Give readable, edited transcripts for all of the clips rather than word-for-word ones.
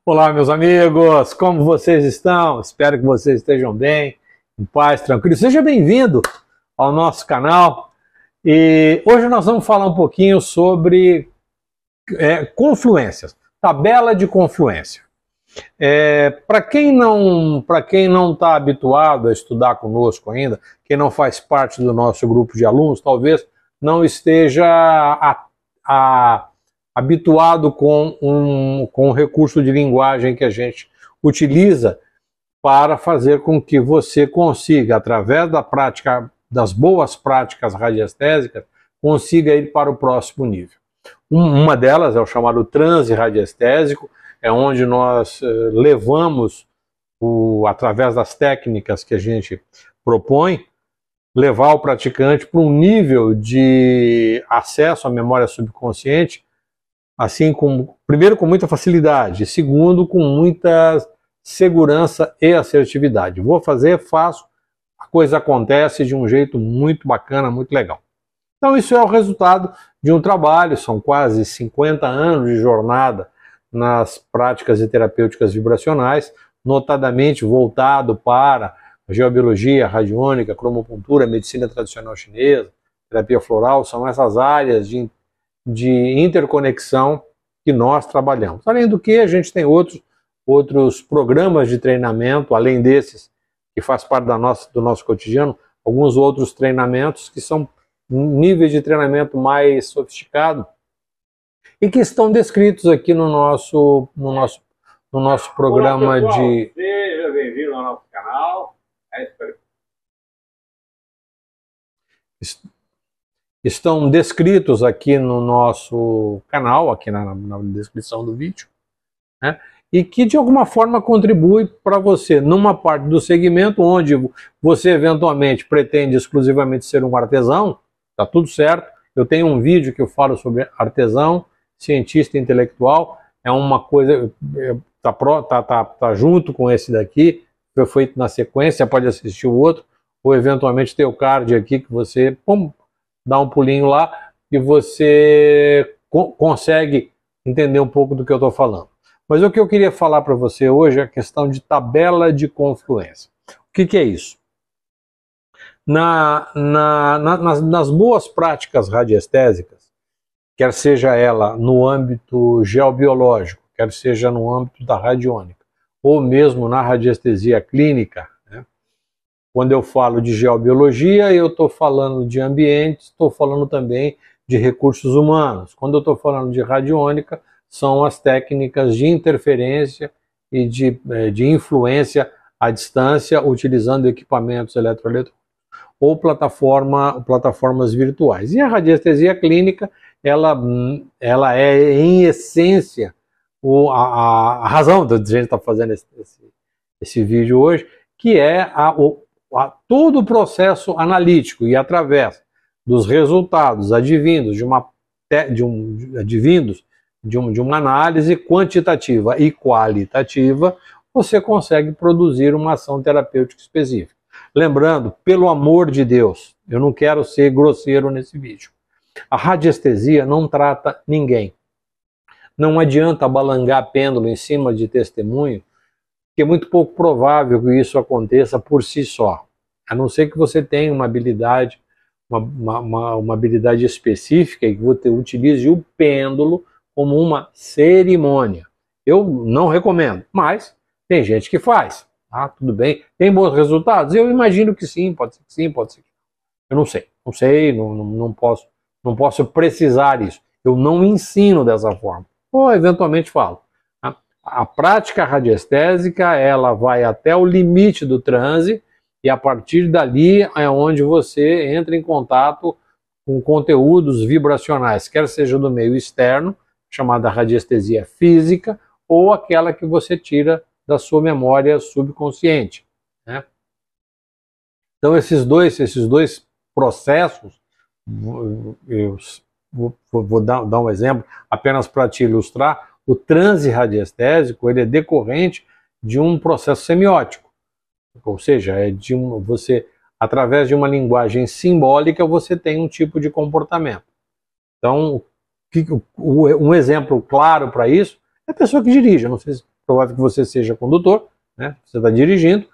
Olá, meus amigos, como vocês estão? Espero que vocês estejam bem, em paz, tranquilo. Seja bem-vindo ao nosso canal. E hoje nós vamos falar um pouquinho sobre confluências, tabela de confluência. Para quem não está habituado a estudar conosco ainda, quem não faz parte do nosso grupo de alunos, talvez não esteja habituado com o recurso de linguagem que a gente utiliza para fazer com que você consiga, através da prática, das boas práticas radiestésicas, consiga ir para o próximo nível. Uma delas é o chamado transe radiestésico, é onde nós levamos, através das técnicas que a gente propõe, levar o praticante para um nível de acesso à memória subconsciente, assim, primeiro com muita facilidade, segundo com muita segurança e assertividade. Vou fazer, faço, a coisa acontece de um jeito muito bacana, muito legal. Então isso é o resultado de um trabalho, são quase 50 anos de jornada nas práticas e terapêuticas vibracionais, notadamente voltado para a geobiologia, a radiônica, a cromopuntura, a medicina tradicional chinesa, terapia floral, são essas áreas de interconexão que nós trabalhamos. Além do que, a gente tem outros programas de treinamento, além desses, que faz parte do nosso cotidiano, alguns outros treinamentos que são níveis de treinamento mais sofisticado e que estão descritos aqui no nosso programa. Olá, pessoal. Seja bem-vindo ao nosso canal. Estão descritos aqui no nosso canal, aqui na descrição do vídeo, né? E que de alguma forma contribui para você numa parte do segmento onde você eventualmente pretende exclusivamente ser um artesão, tá tudo certo. Eu tenho um vídeo que eu falo sobre artesão, cientista intelectual, é uma coisa, tá junto com esse daqui, foi feito na sequência, pode assistir o outro, ou eventualmente ter o card aqui que você dá um pulinho lá e você consegue entender um pouco do que eu estou falando. Mas o que eu queria falar para você hoje é a questão de tabela de confluência. O que é isso? Nas boas práticas radiestésicas, quer seja ela no âmbito geobiológico, quer seja no âmbito da radiônica, ou mesmo na radiestesia clínica, quando eu falo de geobiologia, eu estou falando de ambiente, estou falando também de recursos humanos. Quando eu estou falando de radiônica, são as técnicas de interferência e de influência à distância, utilizando equipamentos eletroeletrônicos ou plataformas virtuais. E a radiestesia clínica, ela é, em essência, a razão da gente estar fazendo esse vídeo hoje, que é todo o processo analítico e através dos resultados advindos de uma análise quantitativa e qualitativa, você consegue produzir uma ação terapêutica específica. Lembrando, pelo amor de Deus, eu não quero ser grosseiro nesse vídeo, a radiestesia não trata ninguém. Não adianta balangar pêndulo em cima de testemunho, que é muito pouco provável que isso aconteça por si só, a não ser que você tenha uma habilidade, uma habilidade específica e que você utilize o pêndulo como uma cerimônia. Eu não recomendo, mas tem gente que faz, tá? Tudo bem, tem bons resultados? Eu imagino que sim, pode ser que sim, pode ser que não. Eu não sei, não posso precisar isso. Eu não ensino dessa forma, ou eventualmente falo. A prática radiestésica, ela vai até o limite do transe e a partir dali é onde você entra em contato com conteúdos vibracionais, quer seja do meio externo, chamada radiestesia física, ou aquela que você tira da sua memória subconsciente, né? Então esses dois processos, eu vou dar um exemplo apenas para te ilustrar. O transe radiestésico, ele é decorrente de um processo semiótico, ou seja, você, através de uma linguagem simbólica, você tem um tipo de comportamento. Então, um exemplo claro para isso é a pessoa que dirige. Eu não sei se provável que você seja condutor, né? Você está dirigindo.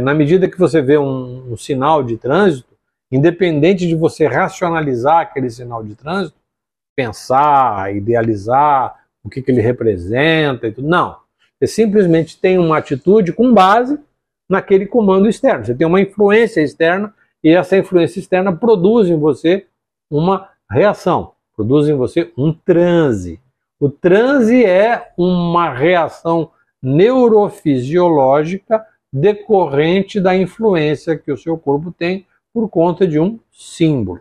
Na medida que você vê um sinal de trânsito, independente de você racionalizar aquele sinal de trânsito, pensar, idealizar o que ele representa e tudo, não. Você simplesmente tem uma atitude com base naquele comando externo. Você tem uma influência externa e essa influência externa produz em você uma reação, produz em você um transe. O transe é uma reação neurofisiológica decorrente da influência que o seu corpo tem por conta de um símbolo.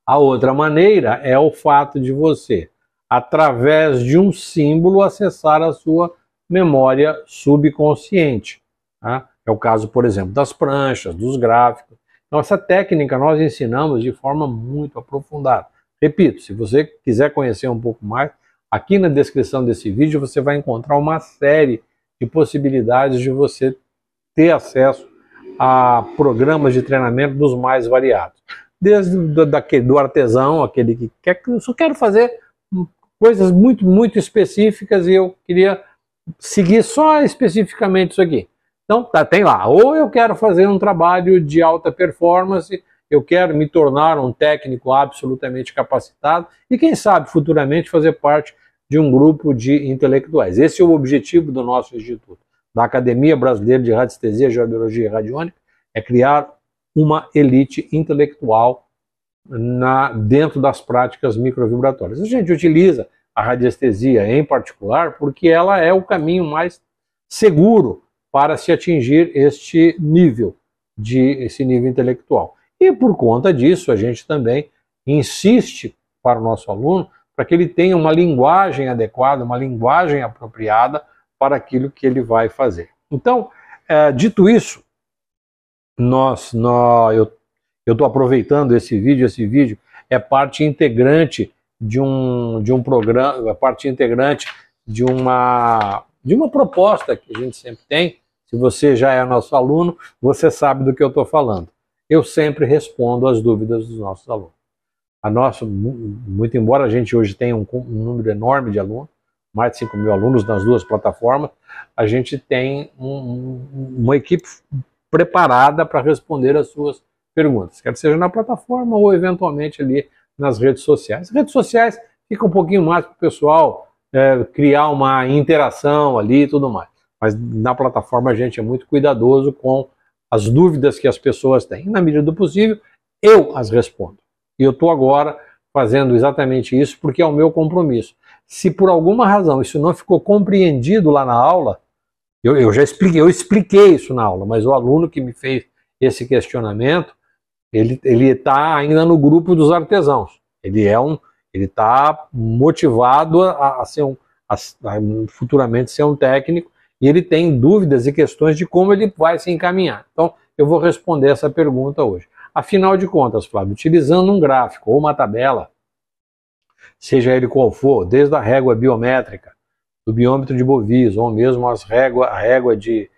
A outra maneira é o fato de você, através de um símbolo, acessar a sua memória subconsciente. Tá? É o caso, por exemplo, das pranchas, dos gráficos. Então, essa técnica nós ensinamos de forma muito aprofundada. Repito, se você quiser conhecer um pouco mais, aqui na descrição desse vídeo você vai encontrar uma série de possibilidades de você ter acesso a programas de treinamento dos mais variados. Desde do artesão, aquele que quer, eu só quero fazer coisas muito, muito específicas e eu queria seguir só especificamente isso aqui. Então, tem lá, ou eu quero fazer um trabalho de alta performance, eu quero me tornar um técnico absolutamente capacitado e, quem sabe, futuramente fazer parte de um grupo de intelectuais. Esse é o objetivo do nosso instituto, da Academia Brasileira de Radiestesia, Geobiologia e Radiônica, é criar uma elite intelectual dentro das práticas microvibratórias. A gente utiliza a radiestesia em particular porque ela é o caminho mais seguro para se atingir esse nível intelectual. E por conta disso, a gente também insiste para o nosso aluno para que ele tenha uma linguagem adequada, uma linguagem apropriada para aquilo que ele vai fazer. Então, dito isso, eu estou aproveitando esse vídeo é parte integrante de um programa, é parte integrante de uma proposta que a gente sempre tem. Se você já é nosso aluno, você sabe do que eu estou falando. Eu sempre respondo às dúvidas dos nossos alunos. Muito embora a gente hoje tenha um número enorme de alunos, mais de 5.000 alunos nas duas plataformas, a gente tem uma equipe preparada para responder às suas perguntas, quer seja na plataforma ou eventualmente ali nas redes sociais. As redes sociais ficam um pouquinho mais para o pessoal criar uma interação ali e tudo mais, mas na plataforma a gente é muito cuidadoso com as dúvidas que as pessoas têm. Na medida do possível, eu as respondo. E eu estou agora fazendo exatamente isso porque é o meu compromisso. Se por alguma razão isso não ficou compreendido lá na aula, eu expliquei isso na aula, mas o aluno que me fez esse questionamento, ele está ainda no grupo dos artesãos. Ele está motivado a futuramente ser um técnico e ele tem dúvidas e questões de como ele vai se encaminhar. Então, eu vou responder essa pergunta hoje. Afinal de contas, Flávio, utilizando um gráfico ou uma tabela, seja ele qual for, desde a régua biométrica, do biômetro de Bovise, ou mesmo a régua de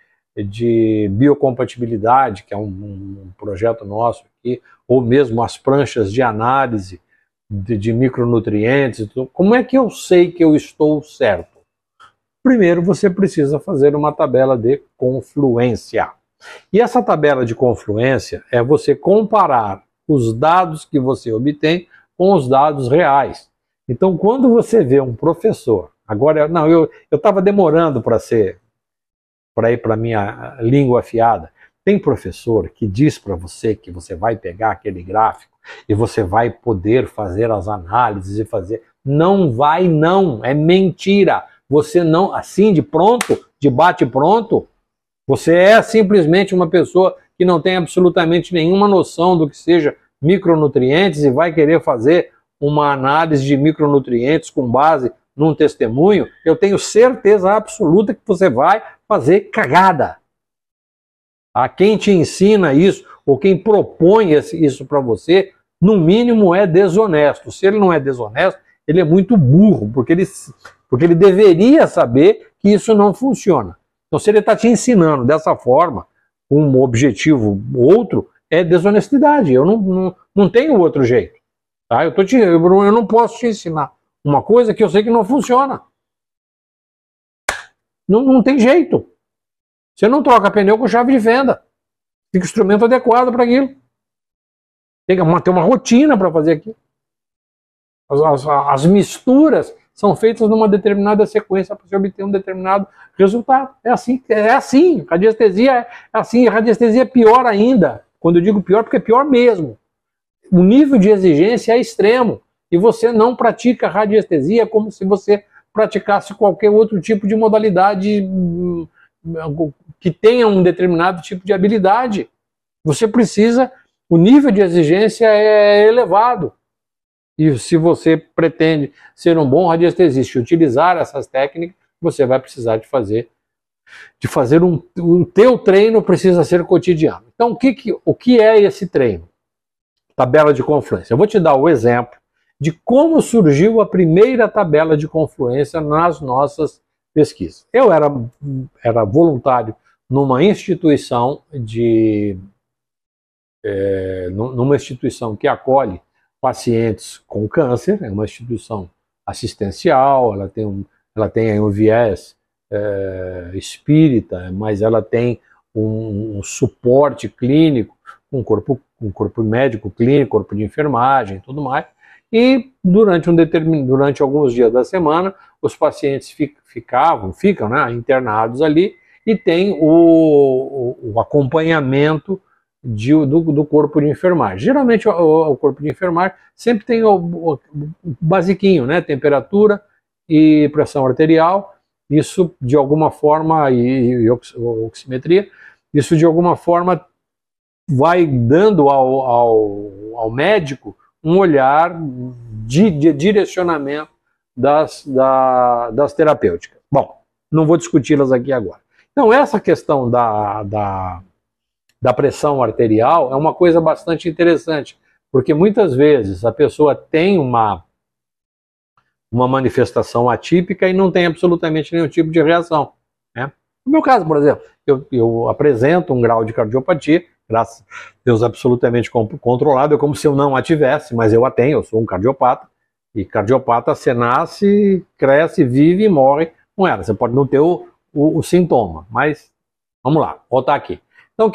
biocompatibilidade, que é um projeto nosso aqui, ou mesmo as pranchas de análise de micronutrientes, como é que eu sei que eu estou certo? Primeiro, você precisa fazer uma tabela de confluência. E essa tabela de confluência é você comparar os dados que você obtém com os dados reais. Então, quando você vê um professor, agora, não, eu estava demorando para ir para a minha língua afiada. Tem professor que diz para você que você vai pegar aquele gráfico e você vai poder fazer as análises e fazer. Não vai, não, é mentira. Você não, assim de pronto, de bate pronto, você é simplesmente uma pessoa que não tem absolutamente nenhuma noção do que seja micronutrientes e vai querer fazer uma análise de micronutrientes com base num testemunho. Eu tenho certeza absoluta que você vai fazer cagada. A quem te ensina isso, ou quem propõe isso para você, no mínimo é desonesto. Se ele não é desonesto, ele é muito burro, porque ele deveria saber que isso não funciona. Então, se ele está te ensinando dessa forma, com um objetivo outro, é desonestidade. Eu não tenho outro jeito. Tá? Eu não posso te ensinar uma coisa que eu sei que não funciona. Não tem jeito. Você não troca pneu com chave de fenda. Fica o instrumento adequado para aquilo. Tem que ter uma rotina para fazer aquilo. As misturas são feitas numa determinada sequência para se obter um determinado resultado. É assim. Radiestesia é assim. Radiestesia é pior ainda. Quando eu digo pior, porque é pior mesmo. O nível de exigência é extremo. E você não pratica radiestesia como se você praticasse qualquer outro tipo de modalidade que tenha um determinado tipo de habilidade. Você precisa, o nível de exigência é elevado. E se você pretende ser um bom radiestesista e utilizar essas técnicas, você vai precisar de fazer o teu treino precisa ser cotidiano. Então, o que é esse treino? Tabela de confluência. Eu vou te dar o exemplo de como surgiu a primeira tabela de confluência nas nossas pesquisas. Eu era voluntário numa instituição numa instituição que acolhe pacientes com câncer, é uma instituição assistencial, ela tem aí um viés espírita, mas ela tem um suporte clínico, um corpo médico clínico, corpo de enfermagem e tudo mais. E durante alguns dias da semana, os pacientes ficam, né, internados ali e tem o acompanhamento do corpo de enfermagem. Geralmente o corpo de enfermagem sempre tem o basiquinho, né, temperatura e pressão arterial, isso de alguma forma, e oximetria, isso de alguma forma vai dando ao médico um olhar de direcionamento das terapêuticas. Bom, não vou discuti-las aqui agora. Então, essa questão da pressão arterial é uma coisa bastante interessante, porque muitas vezes a pessoa tem uma manifestação atípica e não tem absolutamente nenhum tipo de reação, né? No meu caso, por exemplo, eu apresento um grau de cardiopatia, graças a Deus absolutamente controlado, é como se eu não a tivesse, mas eu a tenho, eu sou um cardiopata, e cardiopata você nasce, cresce, vive e morre com ela. Você pode não ter o sintoma, mas vamos lá, voltar aqui. Então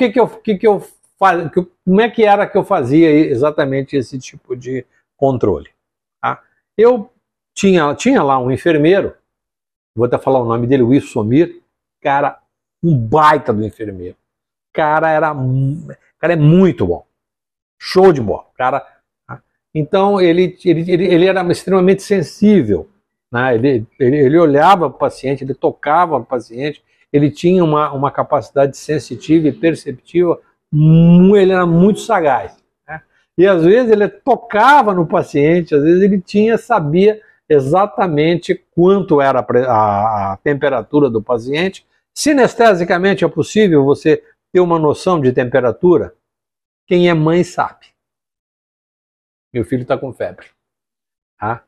como é que era que eu fazia exatamente esse tipo de controle? Tá? Eu tinha lá um enfermeiro, vou até falar o nome dele, o Isomir, cara, um baita do enfermeiro. Cara é muito bom, show de bola, cara. Então ele era extremamente sensível, né? Ele olhava para o paciente, ele tocava o paciente, ele tinha uma capacidade sensitiva e perceptiva, ele era muito sagaz, né? E às vezes ele tocava no paciente, às vezes ele sabia exatamente quanto era a temperatura do paciente. Sinestesicamente é possível você ter uma noção de temperatura? Quem é mãe sabe. Meu filho está com febre. Tá?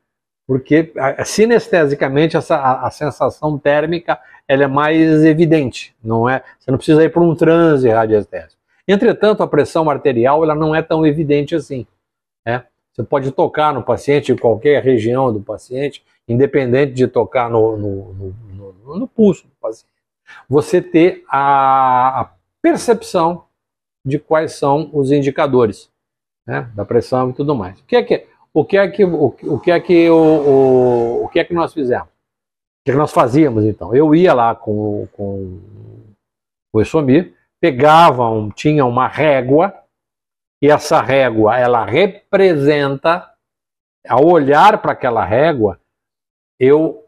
Porque sinestesicamente a sensação térmica ela é mais evidente. Não é? Você não precisa ir para um transe radiestésico. Entretanto, a pressão arterial ela não é tão evidente assim. Né? Você pode tocar no paciente, em qualquer região do paciente, independente de tocar no pulso do paciente. Você ter a percepção de quais são os indicadores, né, da pressão e tudo mais. O que é que nós fizemos? O que é que nós fazíamos então? Eu ia lá com o Isomir, tinha uma régua, e essa régua ela representa, ao olhar para aquela régua, eu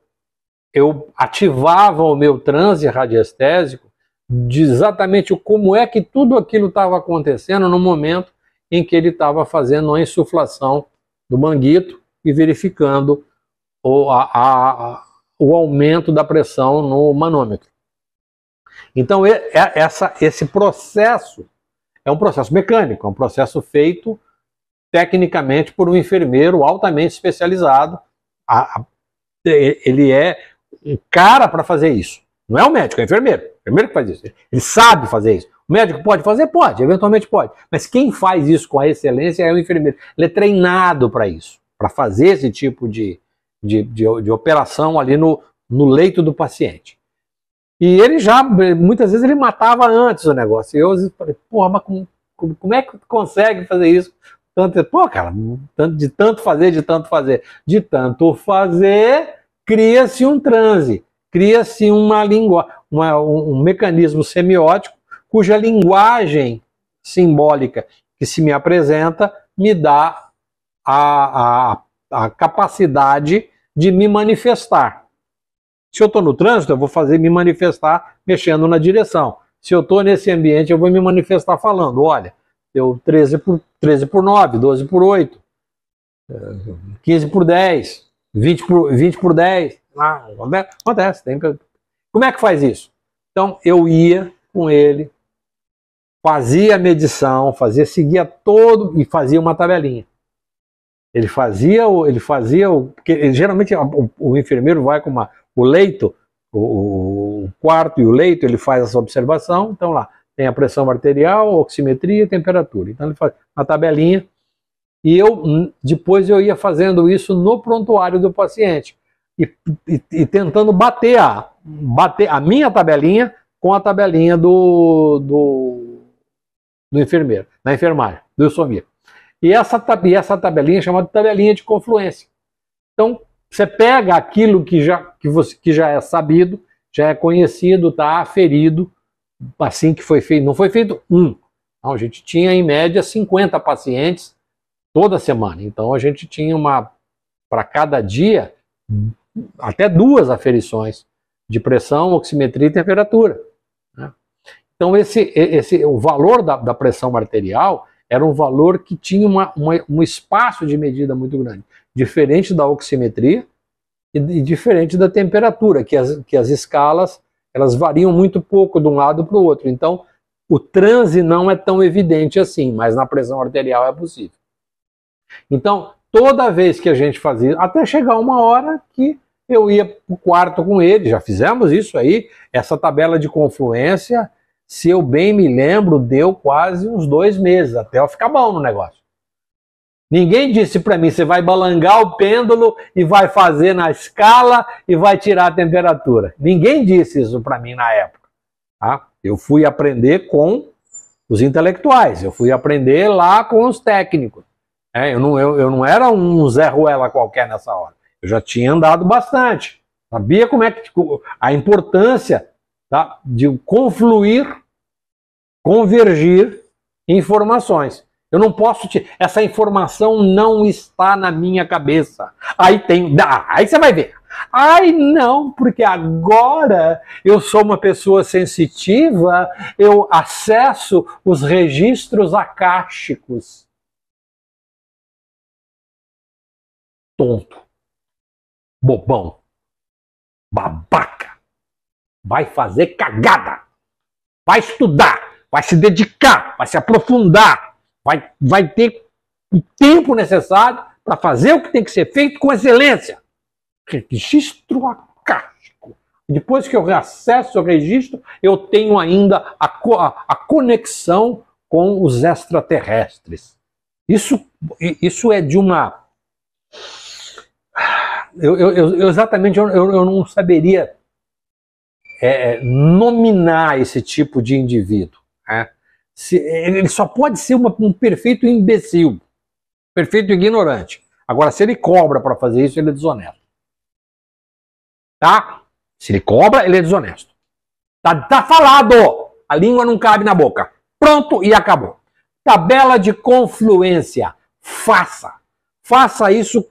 ativava o meu transe radiestésico de exatamente como é que tudo aquilo estava acontecendo no momento em que ele estava fazendo a insuflação do manguito e verificando o aumento da pressão no manômetro. Então esse processo é um processo mecânico, é um processo feito tecnicamente por um enfermeiro altamente especializado. Ele é um cara para fazer isso. Não é o médico, é o enfermeiro. O enfermeiro que faz isso. Ele sabe fazer isso. O médico pode fazer? Pode, eventualmente pode. Mas quem faz isso com a excelência é o enfermeiro. Ele é treinado para isso, para fazer esse tipo de operação ali no leito do paciente. E ele já, muitas vezes, ele matava antes o negócio. E eu falei, porra, mas como é que tu consegue fazer isso? Pô, cara, de tanto fazer, cria-se um transe, cria-se uma língua, um mecanismo semiótico cuja linguagem simbólica que se me apresenta me dá a capacidade de me manifestar. Se eu estou no trânsito, eu vou me manifestar mexendo na direção. Se eu estou nesse ambiente, eu vou me manifestar falando, olha, eu 13 por 9, 12 por 8, 15 por 10, 20 por 10. Acontece. Como é que faz isso? Então, eu ia com ele, fazia a medição, seguia todo e fazia uma tabelinha. Ele fazia porque geralmente o enfermeiro vai com o leito, o quarto e o leito, ele faz essa observação, então lá tem a pressão arterial, oximetria e temperatura. Então ele faz uma tabelinha e depois eu ia fazendo isso no prontuário do paciente e tentando bater a minha tabelinha com a tabelinha do enfermeiro, da enfermagem, do Ilsomir. E essa tabelinha é chamada de tabelinha de confluência. Então, você pega aquilo que já é sabido, já é conhecido, está aferido, assim que foi feito. Não foi feito um. Não, a gente tinha, em média, 50 pacientes toda semana. Então, a gente tinha para cada dia, até 2 aferições de pressão, oximetria e temperatura. Né? Então, o valor da pressão arterial era um valor que tinha um espaço de medida muito grande, diferente da oximetria e diferente da temperatura, que as escalas elas variam muito pouco de um lado para o outro. Então, o transe não é tão evidente assim, mas na pressão arterial é possível. Então, toda vez que a gente fazia, até chegar uma hora que eu ia para o quarto com ele, já fizemos isso aí, essa tabela de confluência, se eu bem me lembro, deu quase uns 2 meses, até eu ficar bom no negócio. Ninguém disse para mim, você vai balangar o pêndulo e vai fazer na escala e vai tirar a temperatura. Ninguém disse isso para mim na época. Tá? Eu fui aprender com os intelectuais, eu fui aprender lá com os técnicos. Eu não era um Zé Ruela qualquer nessa hora. Eu já tinha andado bastante. Sabia como é que a importância, tá, de convergir informações. Eu não posso essa informação não está na minha cabeça. Aí você vai ver. Ai, não, porque agora eu sou uma pessoa sensitiva, eu acesso os registros acásticos. Tonto. Bobão. Babaca. Vai fazer cagada. Vai estudar. Vai se dedicar. Vai se aprofundar. Vai ter o tempo necessário para fazer o que tem que ser feito com excelência. Registro acástico. Depois que eu acesso o registro, eu tenho ainda a conexão com os extraterrestres. Isso é de uma... exatamente, eu não saberia nominar esse tipo de indivíduo. Né? Ele só pode ser um perfeito imbecil, perfeito ignorante. Agora, se ele cobra para fazer isso, ele é desonesto. Tá? Se ele cobra, ele é desonesto. Tá falado! A língua não cabe na boca. Pronto e acabou. Tabela de confluência. Faça isso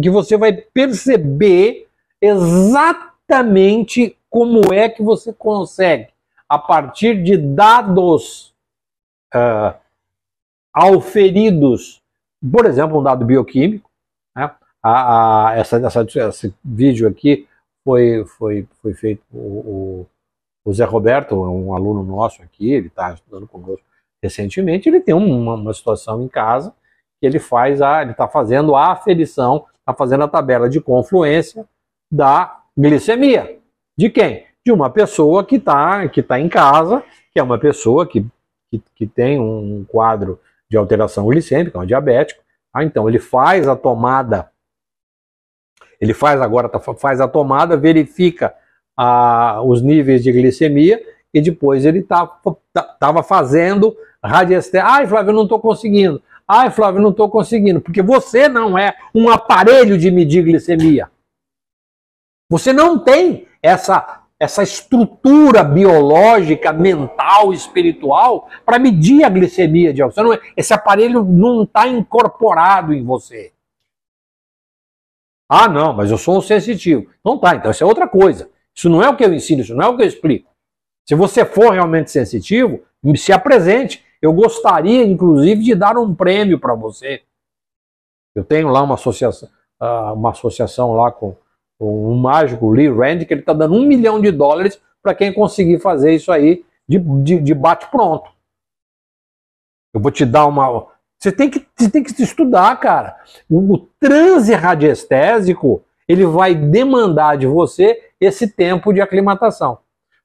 que você vai perceber exatamente como é que você consegue, a partir de dados auferidos, por exemplo, um dado bioquímico, né? Esse vídeo aqui foi feito o Zé Roberto, um aluno nosso aqui, ele está estudando conosco recentemente, ele tem uma situação em casa que ele está fazendo a aferição, está fazendo a tabela de confluência da glicemia. De quem? De uma pessoa que tá em casa, que é uma pessoa que tem um quadro de alteração glicêmica, um diabético. Então ele faz a tomada, verifica os níveis de glicemia e depois ele estava fazendo radiestese. Ai, Flávio, eu não estou conseguindo. Ai, Flávio, eu não estou conseguindo. Porque você não é um aparelho de medir glicemia. Você não tem essa estrutura biológica, mental, espiritual para medir a glicemia de alguém. Esse aparelho não está incorporado em você. Ah, não, mas eu sou um sensitivo. Não tá, então isso é outra coisa. Isso não é o que eu ensino, isso não é o que eu explico. Se você for realmente sensitivo, se apresente. Eu gostaria, inclusive, de dar um prêmio para você. Eu tenho lá uma associação lá com um mágico, Lee Rand, que ele está dando $1 milhão para quem conseguir fazer isso aí de bate-pronto. Eu vou te dar uma... Você tem que estudar, cara. O transe radiestésico, ele vai demandar de você esse tempo de aclimatação.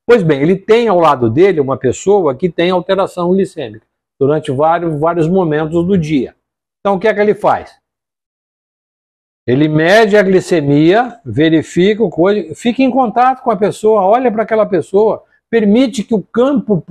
Pois bem, ele tem ao lado dele uma pessoa que tem alteração glicêmica durante vários momentos do dia. Então, o que é que ele faz? Ele mede a glicemia, verifica fica em contato com a pessoa, olha para aquela pessoa, permite que o campo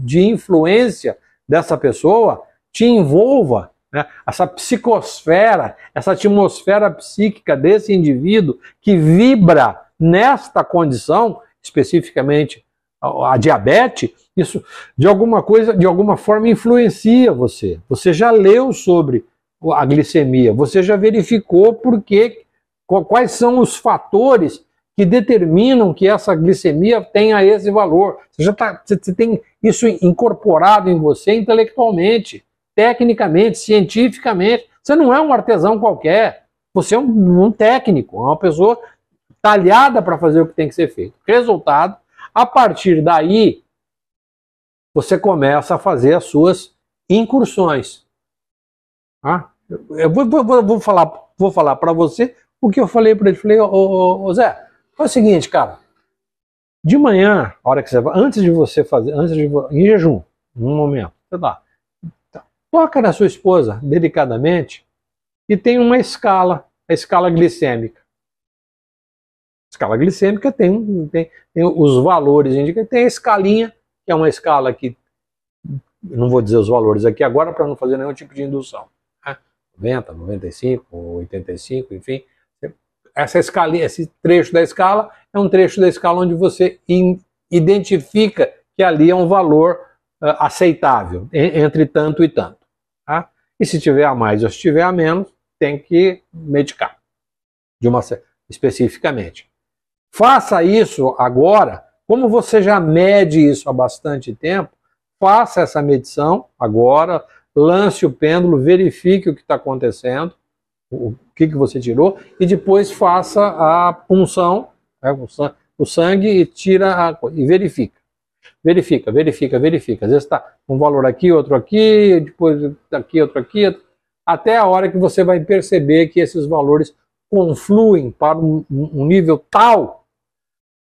de influência dessa pessoa te envolva, né? Essa psicosfera, essa atmosfera psíquica desse indivíduo que vibra nesta condição, especificamente a diabetes, isso de alguma forma influencia você. Você já leu sobre a glicemia, você já verificou quais são os fatores que determinam que essa glicemia tenha esse valor. Você tem isso incorporado em você intelectualmente, tecnicamente, cientificamente. Você não é um artesão qualquer, você é um técnico, uma pessoa talhada para fazer o que tem que ser feito. Resultado, a partir daí, você começa a fazer as suas incursões. Ah, eu vou falar para você o que eu falei para ele. Falei, ô Zé, é o seguinte, cara. De manhã, a hora que você vai, antes de você fazer, em jejum, num momento, você dá. Toca na sua esposa delicadamente e tem uma escala, a escala glicêmica. A escala glicêmica tem os valores indicados, tem a escalinha, que é uma escala que, não vou dizer os valores aqui agora para não fazer nenhum tipo de indução. 90, 95, 85, enfim. Essa escalinha, esse trecho da escala é um trecho da escala onde você identifica que ali é um valor aceitável, entre tanto e tanto. Tá? E se tiver a mais ou se tiver a menos, tem que medicar especificamente. Faça isso agora, como você já mede isso há bastante tempo, faça essa medição agora, lance o pêndulo, verifique o que está acontecendo, o que você tirou, e depois faça a punção, o sangue, e tira e verifica. Verifica. Às vezes está um valor aqui, outro aqui, depois aqui, outro aqui, até a hora que você vai perceber que esses valores confluem para um nível tal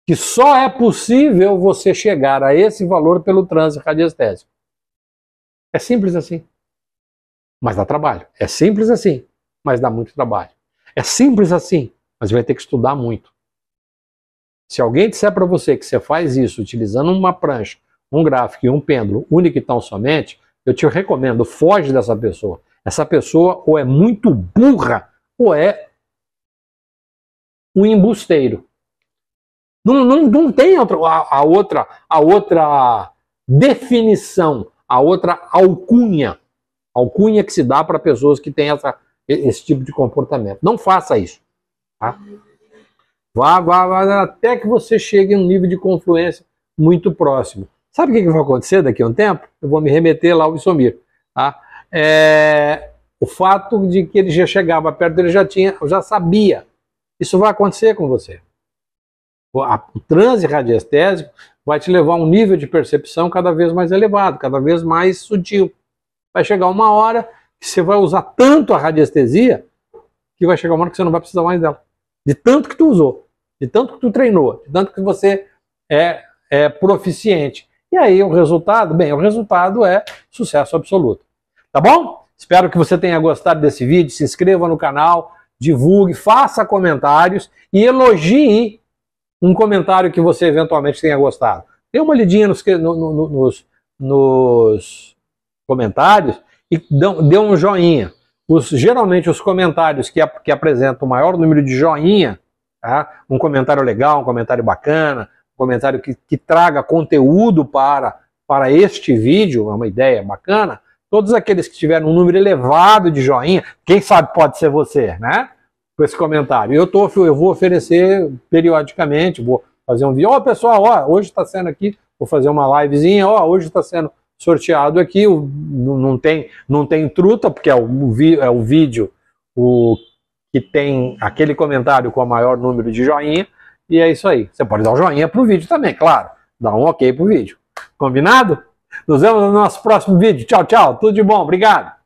que só é possível você chegar a esse valor pelo transe radiestésico. É simples assim. Mas dá trabalho. É simples assim, mas dá muito trabalho. É simples assim, mas vai ter que estudar muito. Se alguém disser para você que você faz isso utilizando uma prancha, um gráfico e um pêndulo único e tão somente, eu te recomendo, foge dessa pessoa. Essa pessoa ou é muito burra ou é um embusteiro. Não tem a outra definição, a outra alcunha que se dá para pessoas que têm esse tipo de comportamento. Não faça isso. Tá? Vá até que você chegue a um nível de confluência muito próximo. Sabe o que vai acontecer daqui a um tempo? Eu vou me remeter lá ao Issomir. Tá? O fato de que ele já chegava perto dele, já sabia. Isso vai acontecer com você. O transe radiestésico vai te levar a um nível de percepção cada vez mais elevado, cada vez mais sutil. Vai chegar uma hora que você vai usar tanto a radiestesia que vai chegar uma hora que você não vai precisar mais dela. De tanto que tu usou, de tanto que tu treinou, de tanto que você é proficiente. E aí o resultado? Bem, o resultado é sucesso absoluto. Tá bom? Espero que você tenha gostado desse vídeo. Se inscreva no canal, divulgue, faça comentários e elogie um comentário que você eventualmente tenha gostado. Dê uma lidinha nos comentários e dê um joinha. Geralmente os comentários que apresentam o maior número de joinha, tá? Um comentário legal, um comentário bacana, um comentário que traga conteúdo para este vídeo, é uma ideia bacana, todos aqueles que tiveram um número elevado de joinha, quem sabe pode ser você, né? Com esse comentário. Eu vou oferecer periodicamente, vou fazer um vídeo. Ó, pessoal, ó, hoje está sendo aqui, vou fazer uma livezinha, ó, hoje está sendo sorteado aqui, não tem truta, porque é o vídeo que tem aquele comentário com o maior número de joinha, e é isso aí. Você pode dar um joinha pro vídeo também, claro. Dá um ok pro vídeo. Combinado? Nos vemos no nosso próximo vídeo. Tchau, tchau. Tudo de bom. Obrigado.